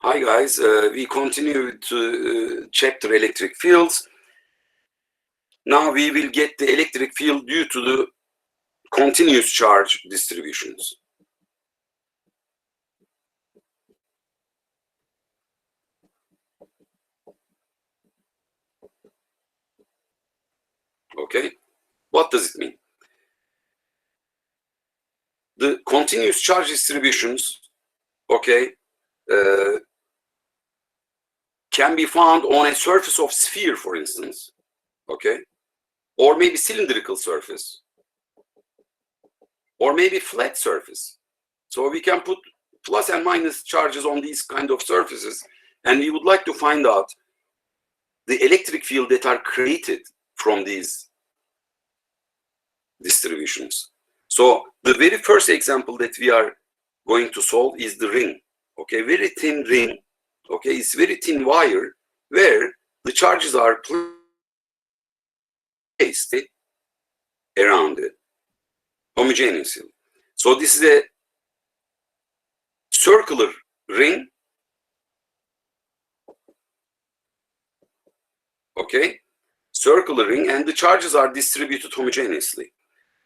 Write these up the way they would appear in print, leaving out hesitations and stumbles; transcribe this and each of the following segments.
Hi guys, we continue to chapter electric fields. Now we will get the electric field due to the continuous charge distributions. Okay, what does it mean? The continuous charge distributions, okay, can be found on a surface of sphere, for instance, okay, or maybe cylindrical surface, or maybe flat surface. So we can put plus and minus charges on these kind of surfaces, and we would like to find out the electric field that are created from these distributions. So the very first example that we are going to solve is the ring. Okay, very thin ring. Okay, it's very thin wire where the charges are placed around it homogeneously. So this is a circular ring. Okay, circular ring, and the charges are distributed homogeneously.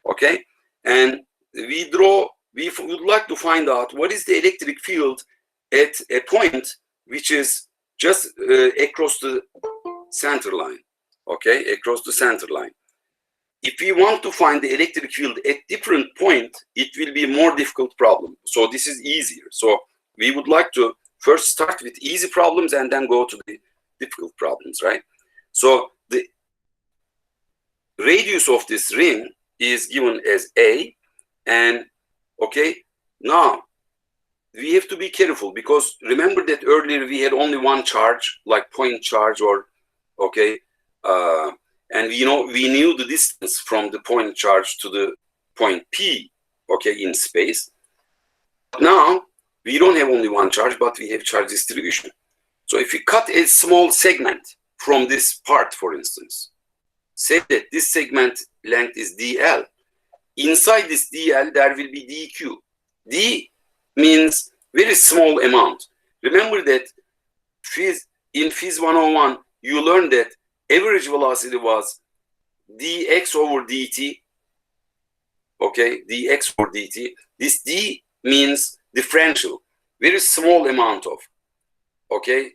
Okay, and we would like to find out what is the electric field at a point which is just across the center line. Okay, across the center line. If we want to find the electric field at different point, it will be a more difficult problem. So this is easier. So we would like to first start with easy problems and then go to the difficult problems, right? So the radius of this ring is given as A, and okay, now we have to be careful because remember that earlier we had only one charge, like point charge, or okay, and we knew the distance from the point charge to the point P, okay, in space. Now we don't have only one charge, but we have charge distribution. So if we cut a small segment from this part, for instance, say that this segment length is dl. Inside this dl, there will be dq. D means very small amount. Remember that in PHYS 101, you learned that average velocity was dx over dt. Okay, dx over dt. This d means differential, very small amount of, okay,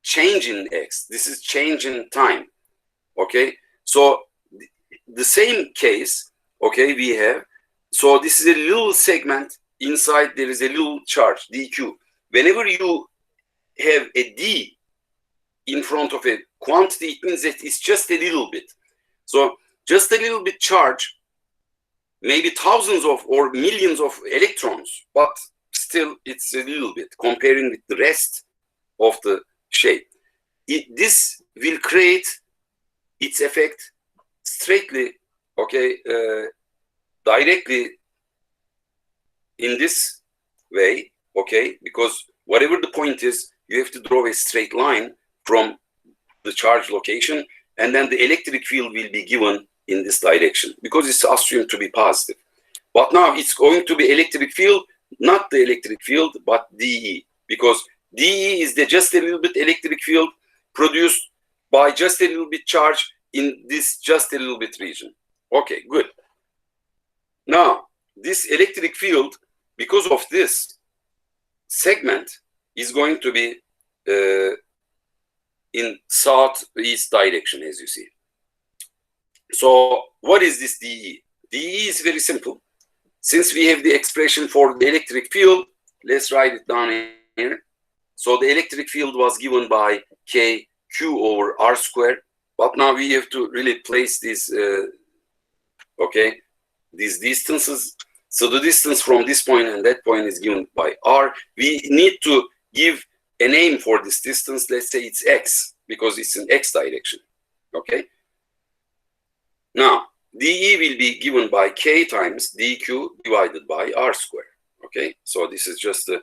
change in x. This is change in time. Okay, so the same case, okay, we have, so this is a little segment, inside there is a little charge, dq. Whenever you have a d in front of a quantity, it means that it's just a little bit. So just a little bit charge, maybe thousands of or millions of electrons, but still it's a little bit comparing with the rest of the shape. This will create its effect straightly, okay, directly in this way, okay, because whatever the point is, you have to draw a straight line from the charge location, and then the electric field will be given in this direction because it's assumed to be positive. But now it's going to be electric field, not the electric field, but dE, because dE is just a little bit electric field produced by just a little bit charge in this just a little bit region. Okay, good. Now, this electric field, because of this segment, is going to be in southeast direction, as you see. So what is this dE? dE is very simple. Since we have the expression for the electric field, let's write it down here. So the electric field was given by K Q over R squared. But now we have to really place these, okay, these distances. So the distance from this point and that point is given by R. We need to give a name for this distance. Let's say it's X, because it's in X direction, okay? Now, dE will be given by K times dQ divided by R squared, okay? So this is just the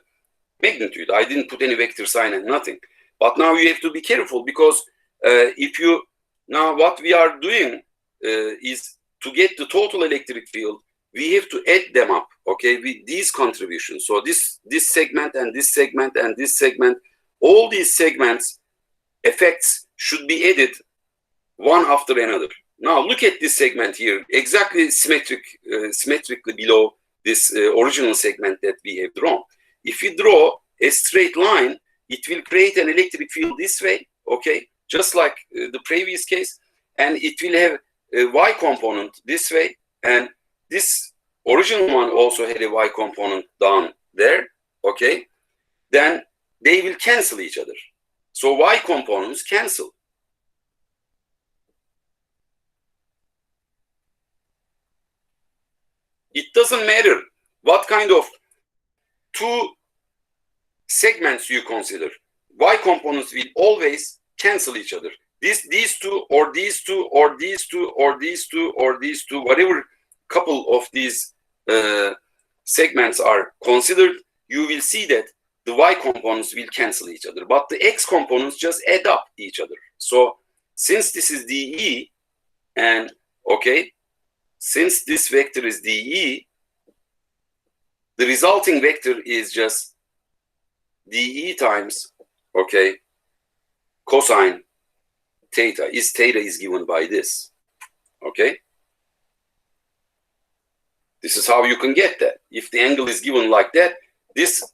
magnitude. I didn't put any vector sign and nothing. But now you have to be careful because now what we are doing is to get the total electric field, we have to add them up, okay, with these contributions. So this segment and this segment and this segment all these segments effects should be added one after another. Now look at this segment here, exactly symmetrically below this original segment that we have drawn. If you draw a straight line, it will create an electric field this way, okay, just like the previous case, and it will have a y component this way, and this original one also had a y component down there, okay. Then they will cancel each other. So y components cancel. It doesn't matter what kind of two segments you consider. Y components will always cancel each other. These two, or these two, or these two, or these two, or these two, whatever couple of these segments are considered, you will see that the y components will cancel each other, but the x components just add up each other. So since this is dE, and okay, since this vector is dE, the resulting vector is just dE times, okay, cosine theta. Theta is given by this, okay. This is how you can get that. If the angle is given like that, this,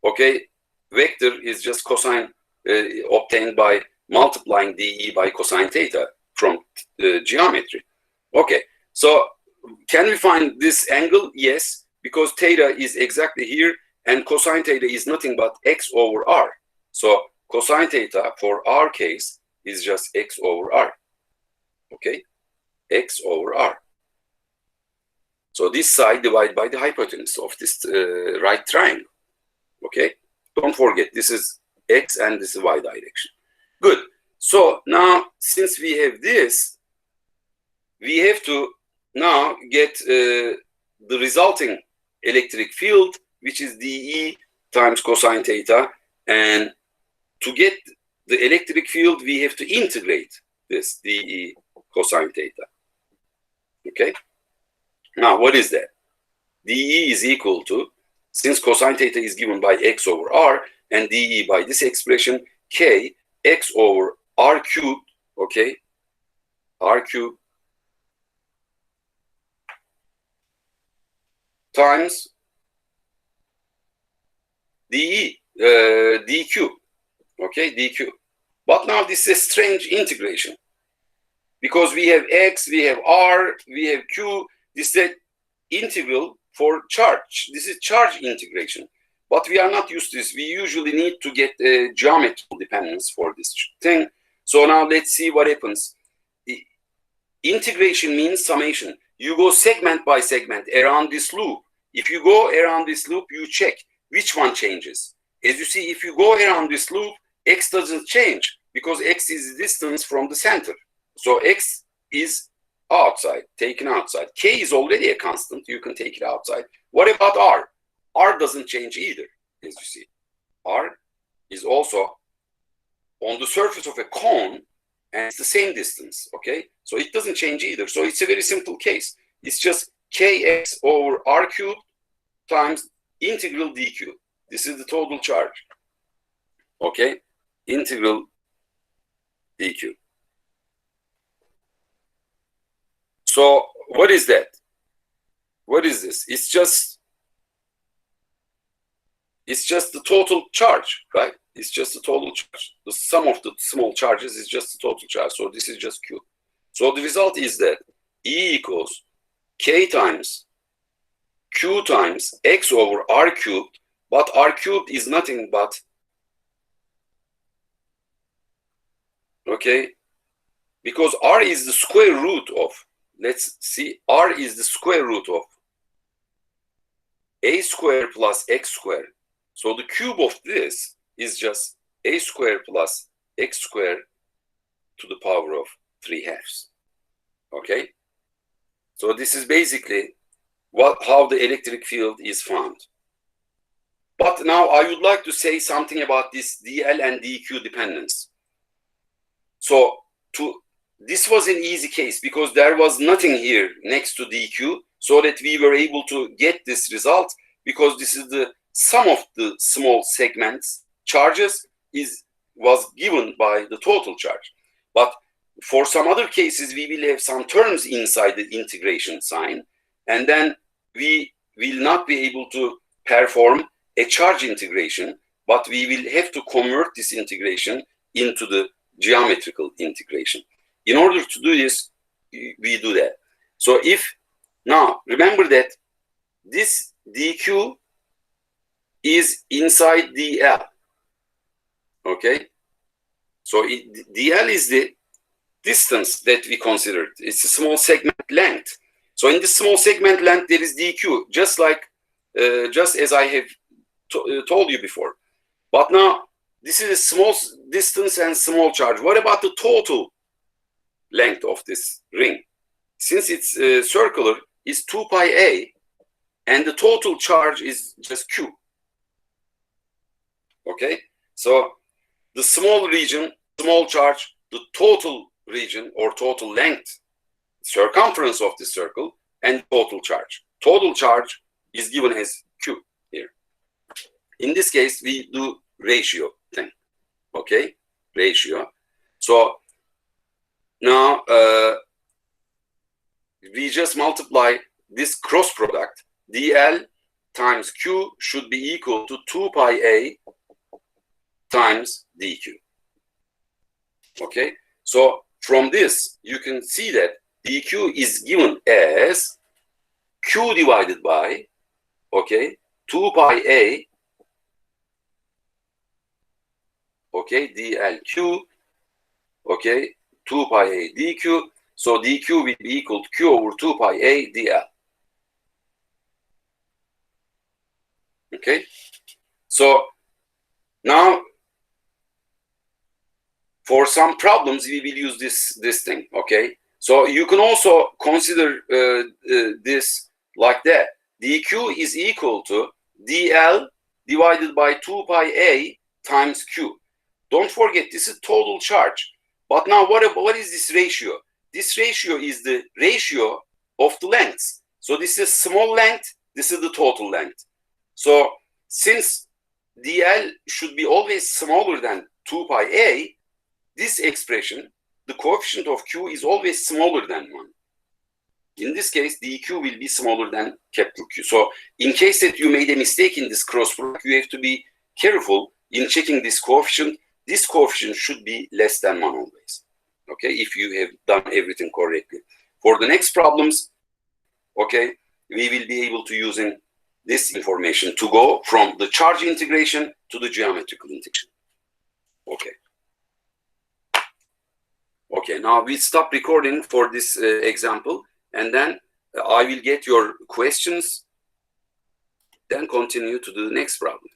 okay, vector is just cosine obtained by multiplying dE by cosine theta from geometry. Okay, so can we find this angle? Yes, because theta is exactly here, and cosine theta is nothing but x over r. So cosine theta for our case is just x over r. Okay, x over r. So this side divided by the hypotenuse of this right triangle. Okay, don't forget, this is x and this is y direction. Good. So now, since we have this, we have to now get the resulting electric field, which is dE times cosine theta. And to get the electric field, we have to integrate this dE cosine theta. Okay. Now, what is that? dE is equal to, since cosine theta is given by x over r, and dE by this expression, k x over r cubed, okay, r cubed times dE, d cubed, okay, d cubed. But now this is a strange integration, because we have x, we have r, we have q. This is an integral for charge. This is charge integration. But we are not used to this. We usually need to get a geometrical dependence for this thing. So now let's see what happens. The integration means summation. You go segment by segment around this loop. If you go around this loop, you check which one changes. As you see, if you go around this loop, x doesn't change because x is the distance from the center. So x is outside, taken outside. K is already a constant. You can take it outside. What about r? R doesn't change either, as you see. R is also on the surface of a cone, and it's the same distance, okay? So it doesn't change either. So it's a very simple case. It's just kx over r cubed times integral d cubed. This is the total charge, okay? Integral d cubed. So what is that? What is this? It's just the total charge, right? It's just the total charge. The sum of the small charges is just the total charge. So this is just Q. So the result is that E equals K times Q times X over R cubed, but R cubed is nothing but, okay, because R is the square root of, let's see, R is the square root of A square plus X square. So the cube of this is just A square plus X square to the power of 3/2. Okay? So this is basically how the electric field is found. But now I would like to say something about this DL and DQ dependence. So this was an easy case because there was nothing here next to DQ, so that we were able to get this result because this is the sum of the small segments charges was given by the total charge. But for some other cases, we will have some terms inside the integration sign, and then we will not be able to perform a charge integration, but we will have to convert this integration into the geometrical integration. In order to do this, we do that. So now remember that this dq is inside dl, okay? So dl is the distance that we considered. It's a small segment length. So in this small segment length, there is dq, just as I have told you before. But now, this is a small distance and small charge. What about the total length of this ring? Since it's circular, it's 2 pi a, and the total charge is just q. Okay? So the small region, small charge, the total region or total length, circumference of the circle, and total charge. Total charge is given as q here. In this case, we do ratio thing. Okay? Ratio. So now we just multiply this cross product. dl times q should be equal to 2 pi a times dq. Okay? So from this, you can see that dq is given as q divided by, okay, 2 pi a, okay, dlq, okay, 2 pi a dq. So dq will be equal to q over 2 pi a dl. Okay? So now, for some problems, we will use this thing, okay? So you can also consider this like that. dq is equal to dl divided by 2 pi a times q. Don't forget, this is total charge. But now what is this ratio? This ratio is the ratio of the lengths. So this is small length, this is the total length. So since dl should be always smaller than 2 pi a, this expression, the coefficient of q is always smaller than 1. In this case, dq will be smaller than capital Q. So in case that you made a mistake in this cross product, you have to be careful in checking this coefficient. This coefficient should be less than 1 always, okay, if you have done everything correctly. For the next problems, okay, we will be able to using this information to go from the charge integration to the geometrical integration. Okay. Okay, now we stop recording for this example, and then I will get your questions, then continue to the next problem.